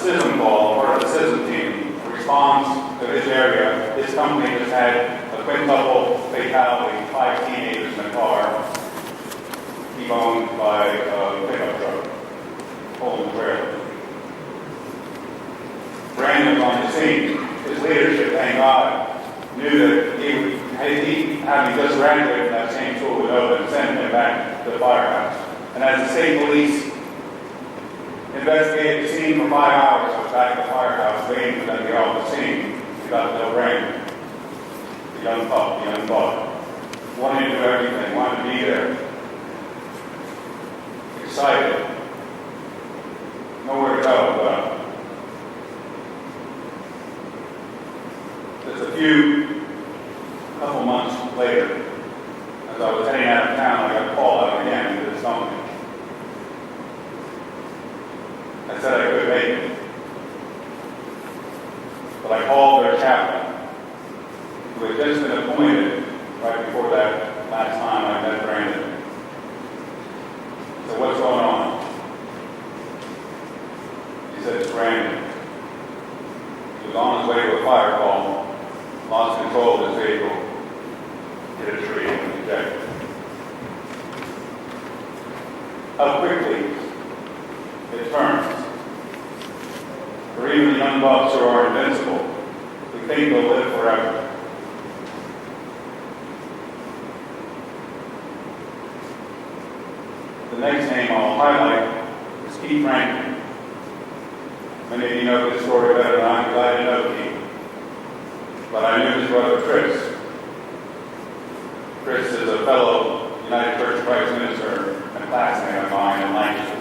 CISM call, part of the CISM team, responds to his area. His company just had a quintuple fatality, 5 teenagers in a car, T-boned by a pickup truck, pulling the trailer. Brandon was on the scene. His leadership, thank God, knew that he having just graduated from that same school, would know and send him back to the firehouse. And as the state police investigated the scene for 5 hours, I was back at the firehouse waiting for them to get off the scene. We got no Brandon, the young pup, the young buck. Wanted to do everything, wanted to be there. Excited. Nowhere to go, but just a couple months later, as I was heading out of town, I got a call out again into this company. I said I could make it. But I called their chaplain, who had just been appointed right before that last time I met Brandon. I said, what's going on? He said, it's Brandon. He was on his way to a fire call, lost control of his vehicle, hit a tree and was ejected. How quickly it turns. For even the young bucks who are invincible, we think they'll live forever. The next name I'll highlight is Keith Franklin. Many of you know this story better than I'm glad to know Keith. But I knew his brother Chris. Chris is a fellow United Church of Christ minister and classmate of mine in Lancaster.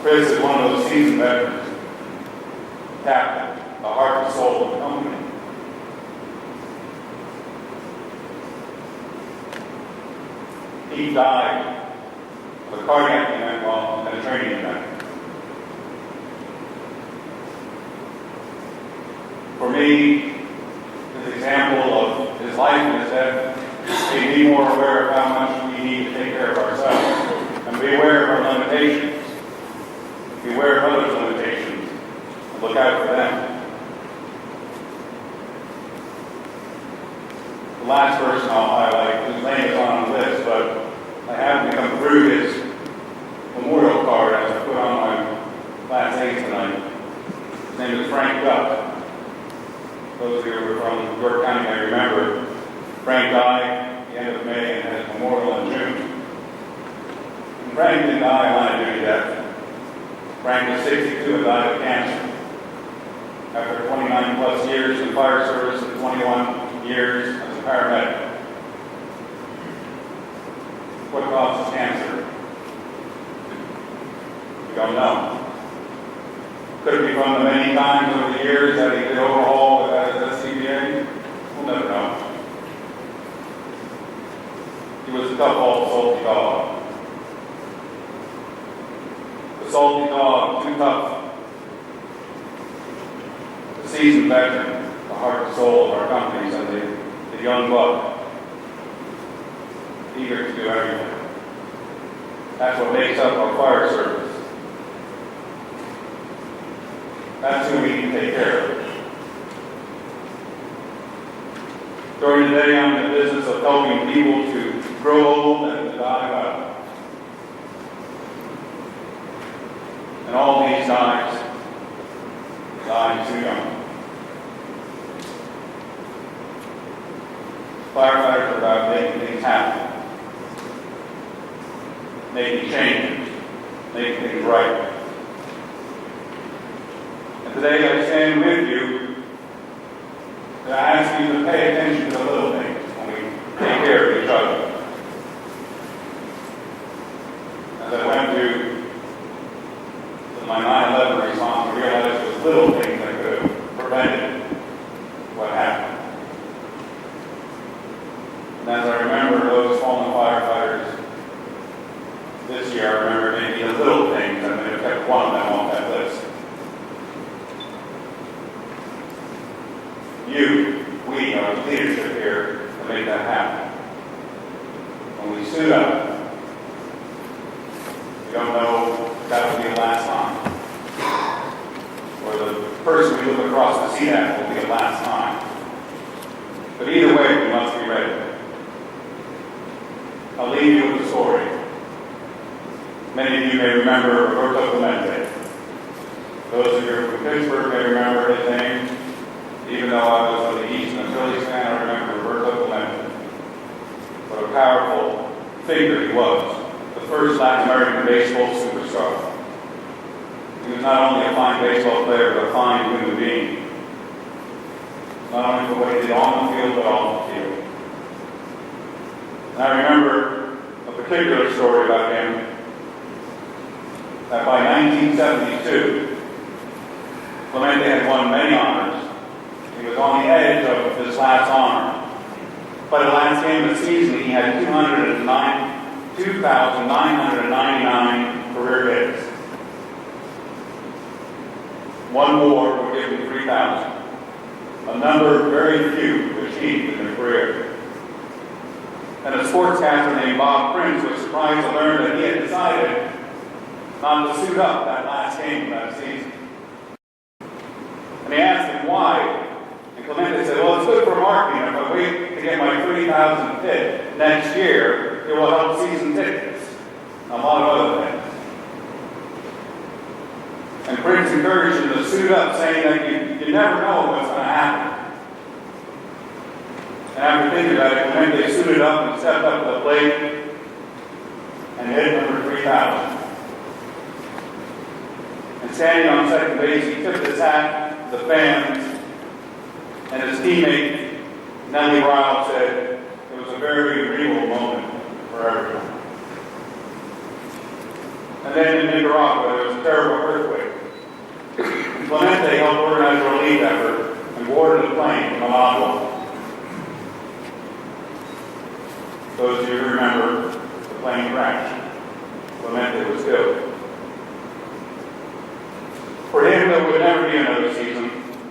Chris is one of those seasoned veterans, captain, the heart and soul of the company. He died of a cardiac event while in a training event. For me, his example of his life and his death made me more aware of how much we need to take care of ourselves and be aware of our limitations. Be aware of others' limitations and look out for them. The last person I'll highlight, whose name is on the list, but I happened to come through his memorial card as I put on my last name tonight. His name is Frank Duck. Those of you who are from York County may remember Frank died at the end of May and had his memorial in June. And Frank didn't die of line of duty death. Frank was 62 and died of cancer. After 29 plus years in fire service and 21 years as a paramedic. What causes cancer? We don't know. Could it be from the many times over the years that he did overhaul as a CBA? We'll never know. He was a tough old salty dog. The salty dog, too tough. The seasoned veteran, the heart and soul of our companies, and the young buck, eager to do everything. That's what makes up our fire service. That's who we need to take care of. During the day, I'm in the business of helping people to grow old and to die well. And all these die too young. Firefighters are about making things happen, making changes, making things right. And today I stand with you to ask you to pay attention to the little things when we take care of each other. As I went through my 9/11 response, I realized it was little things that could have prevented what happened. And as I remember those fallen firefighters this year, I remember maybe the little things that may have kept one of them off that list. We are the leadership here to make that happen. When we suit up, we don't know if that will be the last time. person we look across to see that will be the last time. But either way, we must be ready. I'll leave you with a story. Many of you may remember Roberto Clemente. Those of you from Pittsburgh may remember his name. Even though I was on the East and a Phillies fan, I remember Roberto Clemente. What a powerful figure he was. The first Latin American baseball superstar. He was not only a fine baseball player, but a fine human being. Not only for what he did on the field, but off the field. And I remember a particular story about him, that by 1972, Clemente had won many honors. He was on the edge of his last honor. By the last game of the season, he had 2,999 career hits. One more would give him 3,000. A number very few achieved in their career. And a sportscaster named Bob Prince was surprised to learn that he had decided not to suit up that last game of that season. And he asked him why. And Clemente said, well, it's good for marketing. If I wait to get my 3,000th hit next year, it will help season tickets. And a lot of other things. And Prince encouraged him to suit up, saying that you never know what's going to happen. And after thinking about it, Clemente suited up and stepped up to the plate and hit number 3,000. And standing on second base, he tipped his hat to the fans, and his teammate, Nellie Ryle, said it was a very real moment for everyone. And then in Nicaragua, there was a terrible earthquake. Clemente helped organize a relief effort and boarded a plane from Managua. Those of you who remember the plane crash, Clemente was killed. For him, there would never be another season,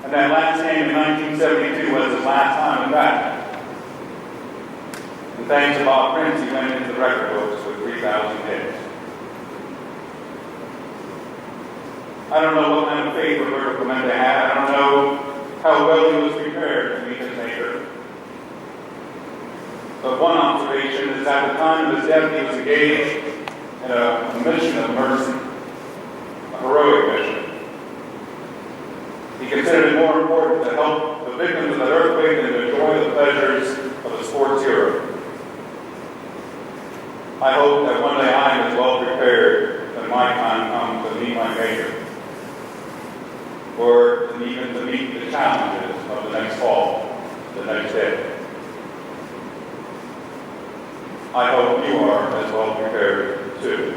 and that last game in 1972 was his last time in bat. And thanks to Bob Prince, he went into the record books with 3,000 hits. I don't know what kind of faith Roberto Clemente had. I don't know how well he was prepared to meet his maker. But one observation is at the time of his death, he was engaged in a mission of mercy, a heroic mission. He considered it more important to help the victims of that earthquake than to enjoy the pleasures of a sports hero. I hope that one day I am as well prepared when my time comes to meet my maker, or even to meet the challenges of the next fall, the next day. I hope you are as well prepared too.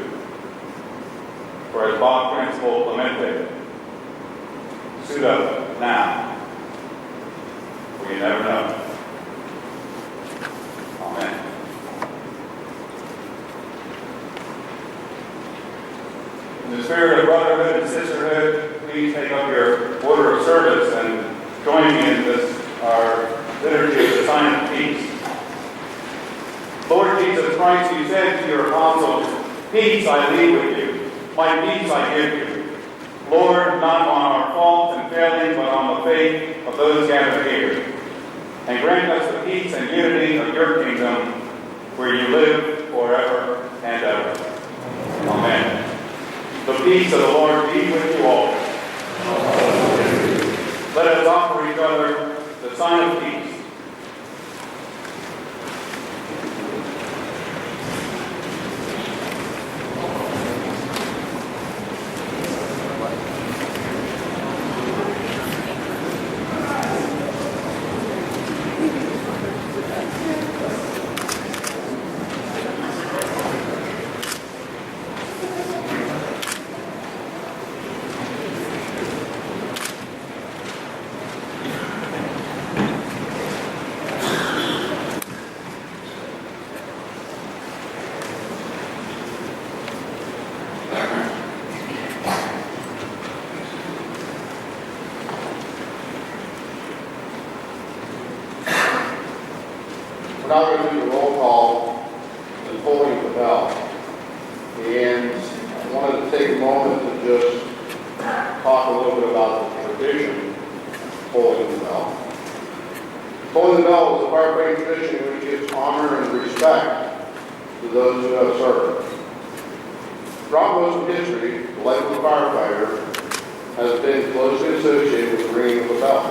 For as Bob Prince told Clemente, suit up now, for you never know. Amen. In the spirit of brotherhood and sisterhood, please take up your order of service and join me in this, our liturgy of the sign of peace. Lord Jesus Christ, you said to your apostles, peace I leave with you, my peace I give you. Lord, not on our faults and failings, but on the faith of those gathered here. And grant us the peace and unity of your kingdom, where you live forever and ever. Amen. The peace of the Lord be with you all. Let us offer each other the sign of peace. We're now going to do the roll call and pulling of the bell. And I wanted to take a moment to just talk a little bit about the tradition, tolling the bell. Tolling the bell is a firefighting tradition which gives honor and respect to those who have served. Throughout most of history, the life of a firefighter has been closely associated with the ringing of a bell.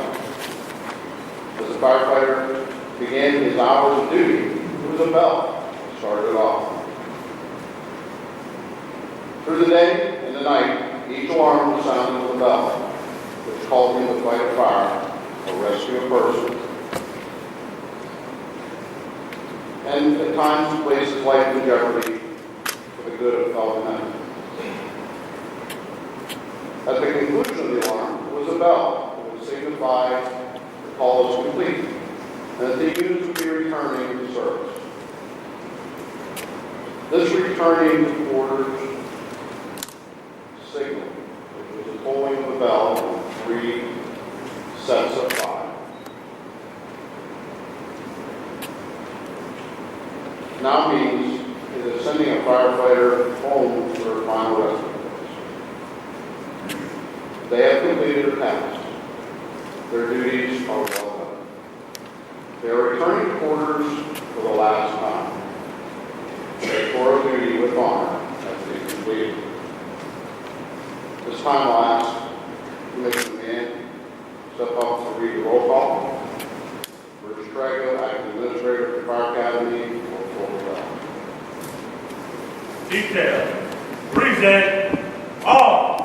As a firefighter began his hours of duty, it was a bell that started off. Through the day and the night, each alarm was sounded with a bell, which called him to fight a fire or rescue a person, and at times placed his life in jeopardy for the good of fellow men. At the conclusion of the alarm was a bell that would signify the call was complete, and that the units would be returning to service. This returning to quarters signal, which was the tolling of the bell in 3 sets of 5. Now means it is sending a firefighter home for their final resting place. They have completed their task. Their duties are well done. They are returning to quarters for the last time. They tore duty with honor as they completed. This time I'll ask Commissioner Mann to step up to read the roll call. Bruce Trago, Acting Administrator of the Fire Academy, will roll the bell. Detail. Present all.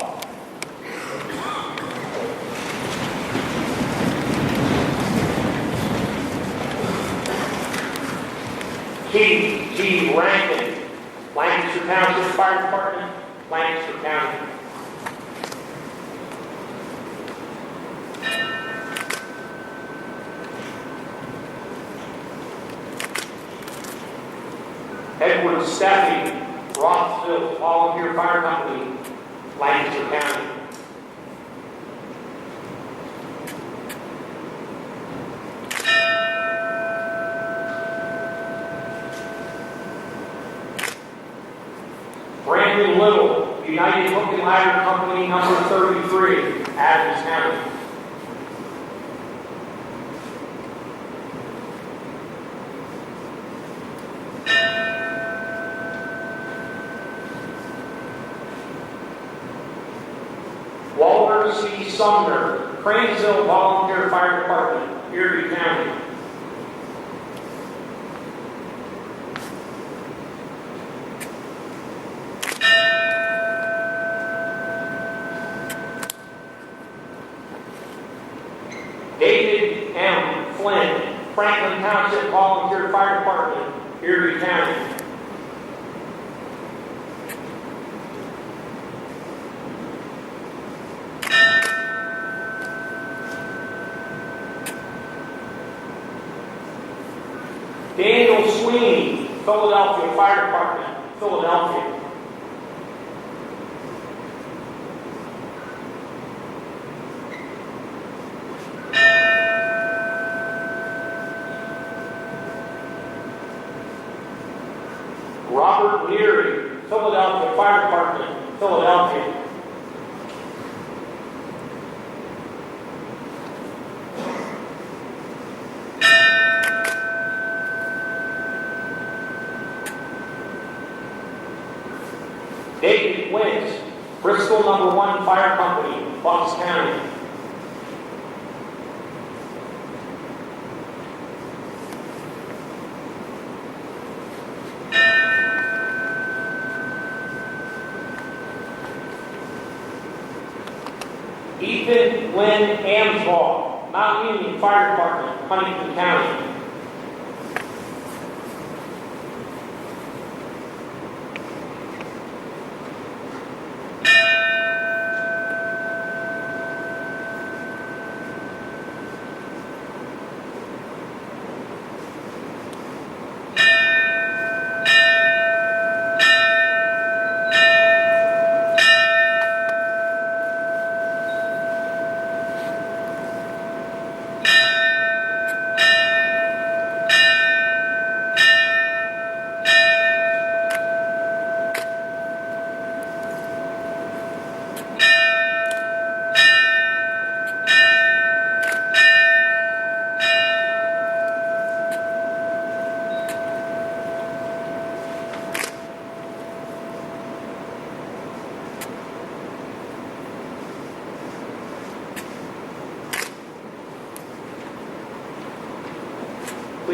Keith G. Rankin, Lancaster Township Fire Department, Lancaster County. Edward Steffi, Rossville Volunteer Fire Company, Lancaster County. Brandon Little, United Hook and Ladder Company, number 33, Adams County. Walter C. Sumner, Cranesville Volunteer Fire Department, Erie County. David M. Flynn, Franklin Township Volunteer Fire Department, Erie County. Daniel Sweeney, Philadelphia Fire Department, Philadelphia. Robert Leary, Philadelphia Fire Department, Philadelphia. David Wentz, Bristol No. 1 Fire Company, Bucks County. Ethan Lynn Amsbaugh, Mount Union Fire Department, Huntington County.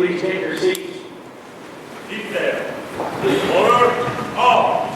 please take your seats? Detail. Order. All.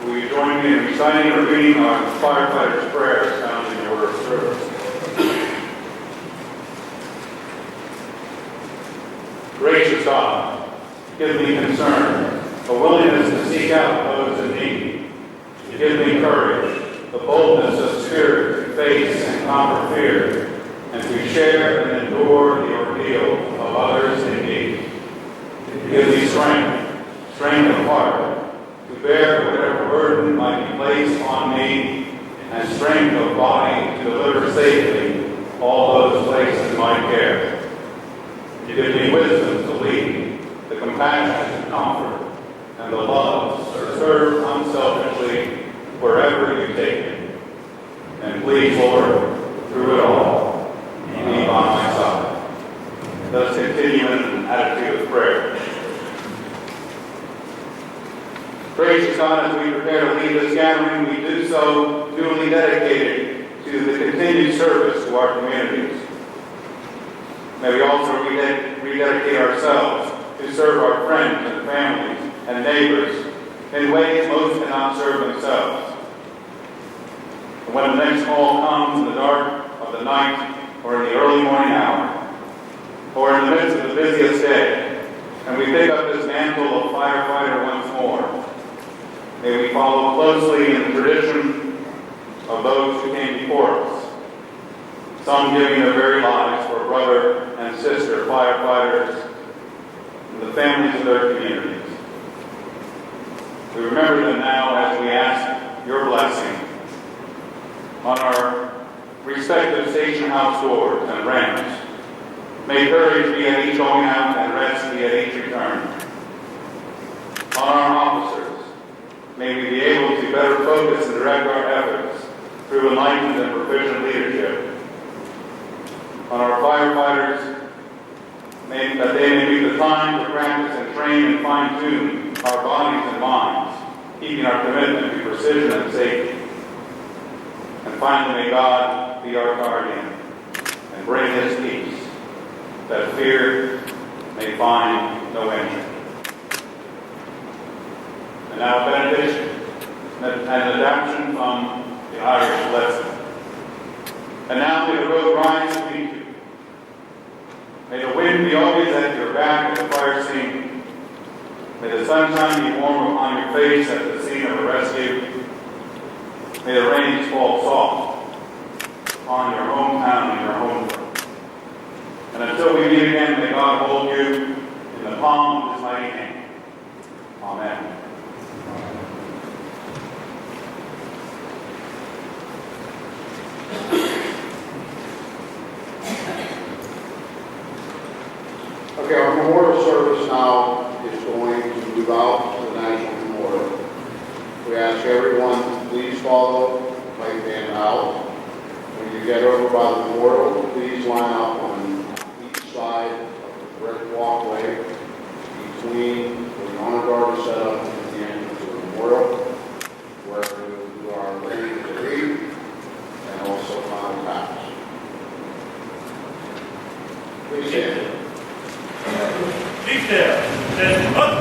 Will you join me in reciting or reading our firefighters' prayers found in the order of service? Gracious God, give me concern, a willingness to seek out those in need. Give me courage, the boldness of spirit to face and conquer fear, and to share and endure the ordeal of others in need. Give me strength of heart, to bear whatever burden might be placed on me, and strength of body to deliver safely all those placed in my care. Give me wisdom to lead, the compassion to comfort, and the love to serve unselfishly wherever you take me. And please, Lord, through it all, be by my side. Let's continue in an attitude of prayer. Gracious God, as we prepare to leave this gathering, we do so duly dedicated to the continued service to our communities. May we also rededicate ourselves to serve our friends and families and neighbors in ways most cannot serve themselves. And when the next call comes in the dark of the night or in the early morning hour, or in the midst of the busiest day, and we pick up this mantle of firefighter once more, may we follow closely in the tradition of those who came before us, some giving their very lives for brother and sister firefighters and the families of their communities. We remember them now as we ask your blessing on our respective station house doors and ramps. May courage be at each going out and rest be at each return. On our officers, may we be able to better focus and direct our efforts through enlightened and proficient leadership. On our firefighters, that they may be the time to practice and train and fine-tune our bodies and minds, keeping our commitment to precision and safety. And finally, may God be our guardian and bring His peace, that fear may find no entry. And now a benediction, an adaptation from the Irish lesson. And now may the road rise to meet you. May the wind be always at your back at the fire scene. May the sunshine be warm upon your face at the scene of a rescue. May the rains fall soft upon your hometown and your home front. And until we meet again, may God hold you in the palm of His mighty hand. Amen. Okay, our memorial service now is going to move out to the National Memorial. We ask everyone to please follow the right hand out. When you get over by the memorial, please line up on each side of the brick walkway between where the honor guard is set up and the entrance to the memorial, where we do our laying of the wreath and also final pass. Please stand. Detail, stand up.